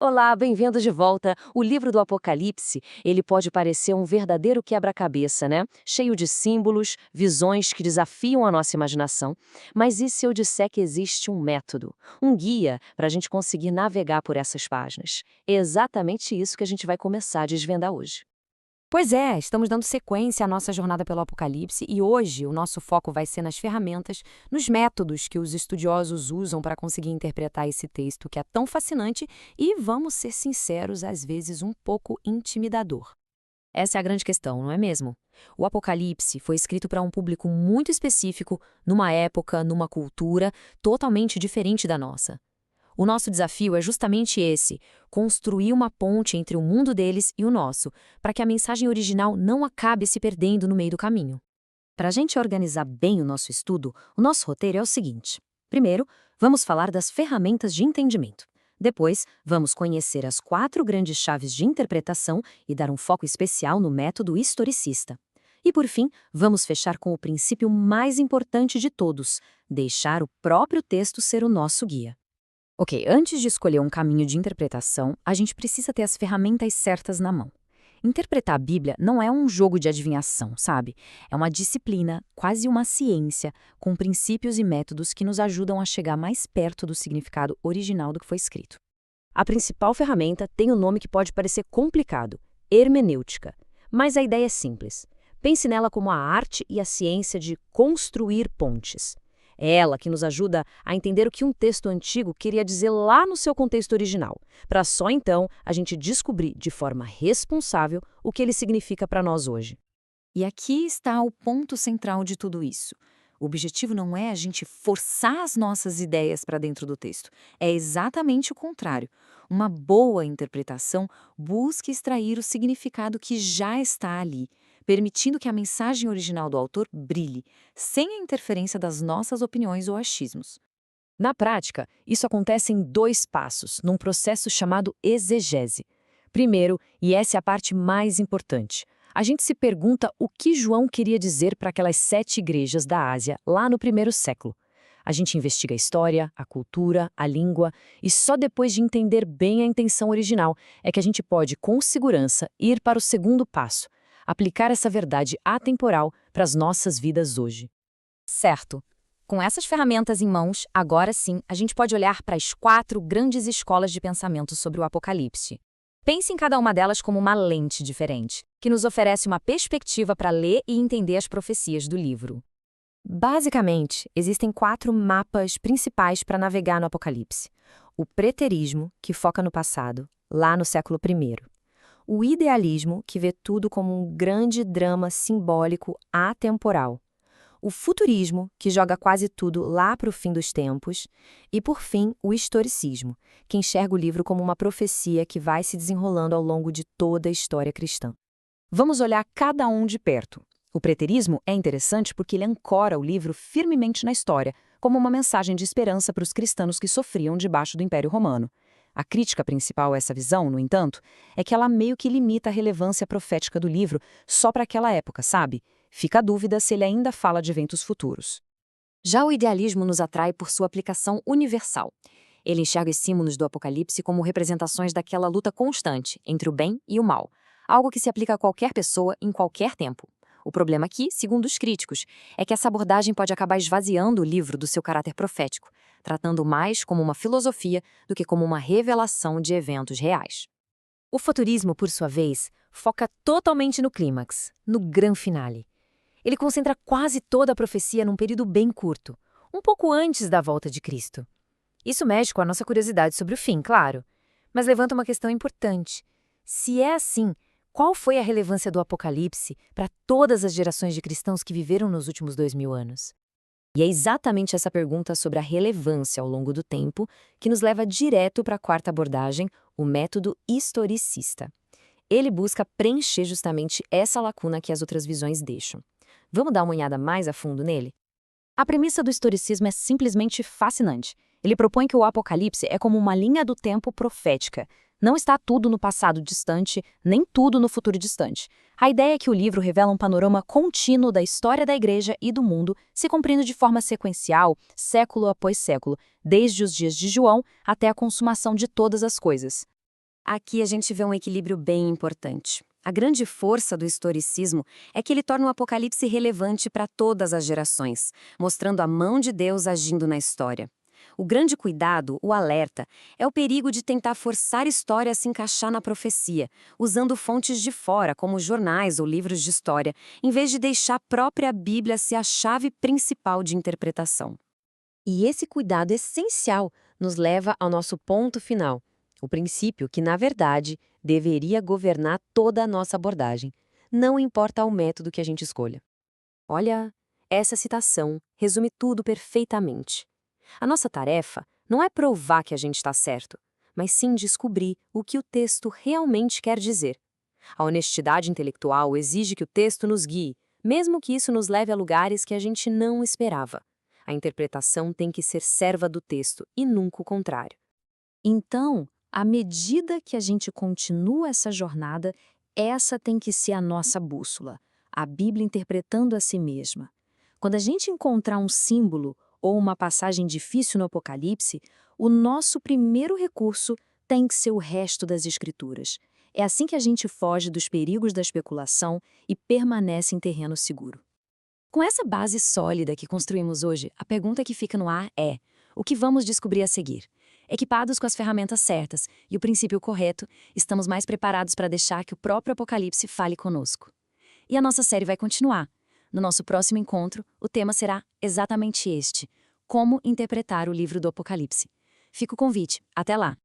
Olá, bem-vindo de volta. O livro do Apocalipse, ele pode parecer um verdadeiro quebra-cabeça, né? Cheio de símbolos, visões que desafiam a nossa imaginação. Mas e se eu disser que existe um método, um guia para a gente conseguir navegar por essas páginas? É exatamente isso que a gente vai começar a desvendar hoje. Pois é, estamos dando sequência à nossa jornada pelo Apocalipse e hoje o nosso foco vai ser nas ferramentas, nos métodos que os estudiosos usam para conseguir interpretar esse texto que é tão fascinante e, vamos ser sinceros, às vezes um pouco intimidador. Essa é a grande questão, não é mesmo? O Apocalipse foi escrito para um público muito específico, numa época, numa cultura totalmente diferente da nossa. O nosso desafio é justamente esse: construir uma ponte entre o mundo deles e o nosso, para que a mensagem original não acabe se perdendo no meio do caminho. Para a gente organizar bem o nosso estudo, o nosso roteiro é o seguinte: primeiro, vamos falar das ferramentas de entendimento. Depois, vamos conhecer as 4 grandes chaves de interpretação e dar um foco especial no método historicista. E, por fim, vamos fechar com o princípio mais importante de todos: deixar o próprio texto ser o nosso guia. Ok, antes de escolher um caminho de interpretação, a gente precisa ter as ferramentas certas na mão. Interpretar a Bíblia não é um jogo de adivinhação, sabe? É uma disciplina, quase uma ciência, com princípios e métodos que nos ajudam a chegar mais perto do significado original do que foi escrito. A principal ferramenta tem um nome que pode parecer complicado: hermenêutica. Mas a ideia é simples. Pense nela como a arte e a ciência de construir pontes. É ela que nos ajuda a entender o que um texto antigo queria dizer lá no seu contexto original, para só então a gente descobrir de forma responsável o que ele significa para nós hoje. E aqui está o ponto central de tudo isso. O objetivo não é a gente forçar as nossas ideias para dentro do texto. É exatamente o contrário. Uma boa interpretação busca extrair o significado que já está ali, permitindo que a mensagem original do autor brilhe, sem a interferência das nossas opiniões ou achismos. Na prática, isso acontece em 2 passos, num processo chamado exegese. Primeiro, e essa é a parte mais importante, a gente se pergunta o que João queria dizer para aquelas 7 igrejas da Ásia, lá no primeiro século. A gente investiga a história, a cultura, a língua, e só depois de entender bem a intenção original é que a gente pode, com segurança, ir para o segundo passo: aplicar essa verdade atemporal para as nossas vidas hoje. Certo. Com essas ferramentas em mãos, agora sim, a gente pode olhar para as 4 grandes escolas de pensamento sobre o Apocalipse. Pense em cada uma delas como uma lente diferente, que nos oferece uma perspectiva para ler e entender as profecias do livro. Basicamente, existem 4 mapas principais para navegar no Apocalipse. O preterismo, que foca no passado, lá no século I. O idealismo, que vê tudo como um grande drama simbólico atemporal. O futurismo, que joga quase tudo lá para o fim dos tempos. E, por fim, o historicismo, que enxerga o livro como uma profecia que vai se desenrolando ao longo de toda a história cristã. Vamos olhar cada um de perto. O preterismo é interessante porque ele ancora o livro firmemente na história, como uma mensagem de esperança para os cristãos que sofriam debaixo do Império Romano. A crítica principal a essa visão, no entanto, é que ela meio que limita a relevância profética do livro só para aquela época, sabe? Fica a dúvida se ele ainda fala de eventos futuros. Já o idealismo nos atrai por sua aplicação universal. Ele enxerga os símbolos do Apocalipse como representações daquela luta constante entre o bem e o mal, algo que se aplica a qualquer pessoa em qualquer tempo. O problema aqui, segundo os críticos, é que essa abordagem pode acabar esvaziando o livro do seu caráter profético, tratando mais como uma filosofia do que como uma revelação de eventos reais. O futurismo, por sua vez, foca totalmente no clímax, no grande finale. Ele concentra quase toda a profecia num período bem curto, um pouco antes da volta de Cristo. Isso mexe com a nossa curiosidade sobre o fim, claro, mas levanta uma questão importante. Se é assim, qual foi a relevância do Apocalipse para todas as gerações de cristãos que viveram nos últimos 2000 anos? E é exatamente essa pergunta sobre a relevância ao longo do tempo que nos leva direto para a 4ª abordagem, o método historicista. Ele busca preencher justamente essa lacuna que as outras visões deixam. Vamos dar uma olhada mais a fundo nele? A premissa do historicismo é simplesmente fascinante. Ele propõe que o Apocalipse é como uma linha do tempo profética. Não está tudo no passado distante, nem tudo no futuro distante. A ideia é que o livro revela um panorama contínuo da história da Igreja e do mundo, se cumprindo de forma sequencial, século após século, desde os dias de João até a consumação de todas as coisas. Aqui a gente vê um equilíbrio bem importante. A grande força do historicismo é que ele torna o Apocalipse relevante para todas as gerações, mostrando a mão de Deus agindo na história. O grande cuidado, o alerta, é o perigo de tentar forçar a história a se encaixar na profecia, usando fontes de fora, como jornais ou livros de história, em vez de deixar a própria Bíblia ser a chave principal de interpretação. E esse cuidado essencial nos leva ao nosso ponto final, o princípio que, na verdade, deveria governar toda a nossa abordagem, não importa o método que a gente escolha. Olha, essa citação resume tudo perfeitamente. A nossa tarefa não é provar que a gente está certo, mas sim descobrir o que o texto realmente quer dizer. A honestidade intelectual exige que o texto nos guie, mesmo que isso nos leve a lugares que a gente não esperava. A interpretação tem que ser serva do texto e nunca o contrário. Então, à medida que a gente continua essa jornada, essa tem que ser a nossa bússola, a Bíblia interpretando a si mesma. Quando a gente encontrar um símbolo ou uma passagem difícil no Apocalipse, o nosso primeiro recurso tem que ser o resto das Escrituras. É assim que a gente foge dos perigos da especulação e permanece em terreno seguro. Com essa base sólida que construímos hoje, a pergunta que fica no ar é: o que vamos descobrir a seguir? Equipados com as ferramentas certas e o princípio correto, estamos mais preparados para deixar que o próprio Apocalipse fale conosco. E a nossa série vai continuar. No nosso próximo encontro, o tema será exatamente este: como interpretar o livro do Apocalipse. Fica o convite. Até lá!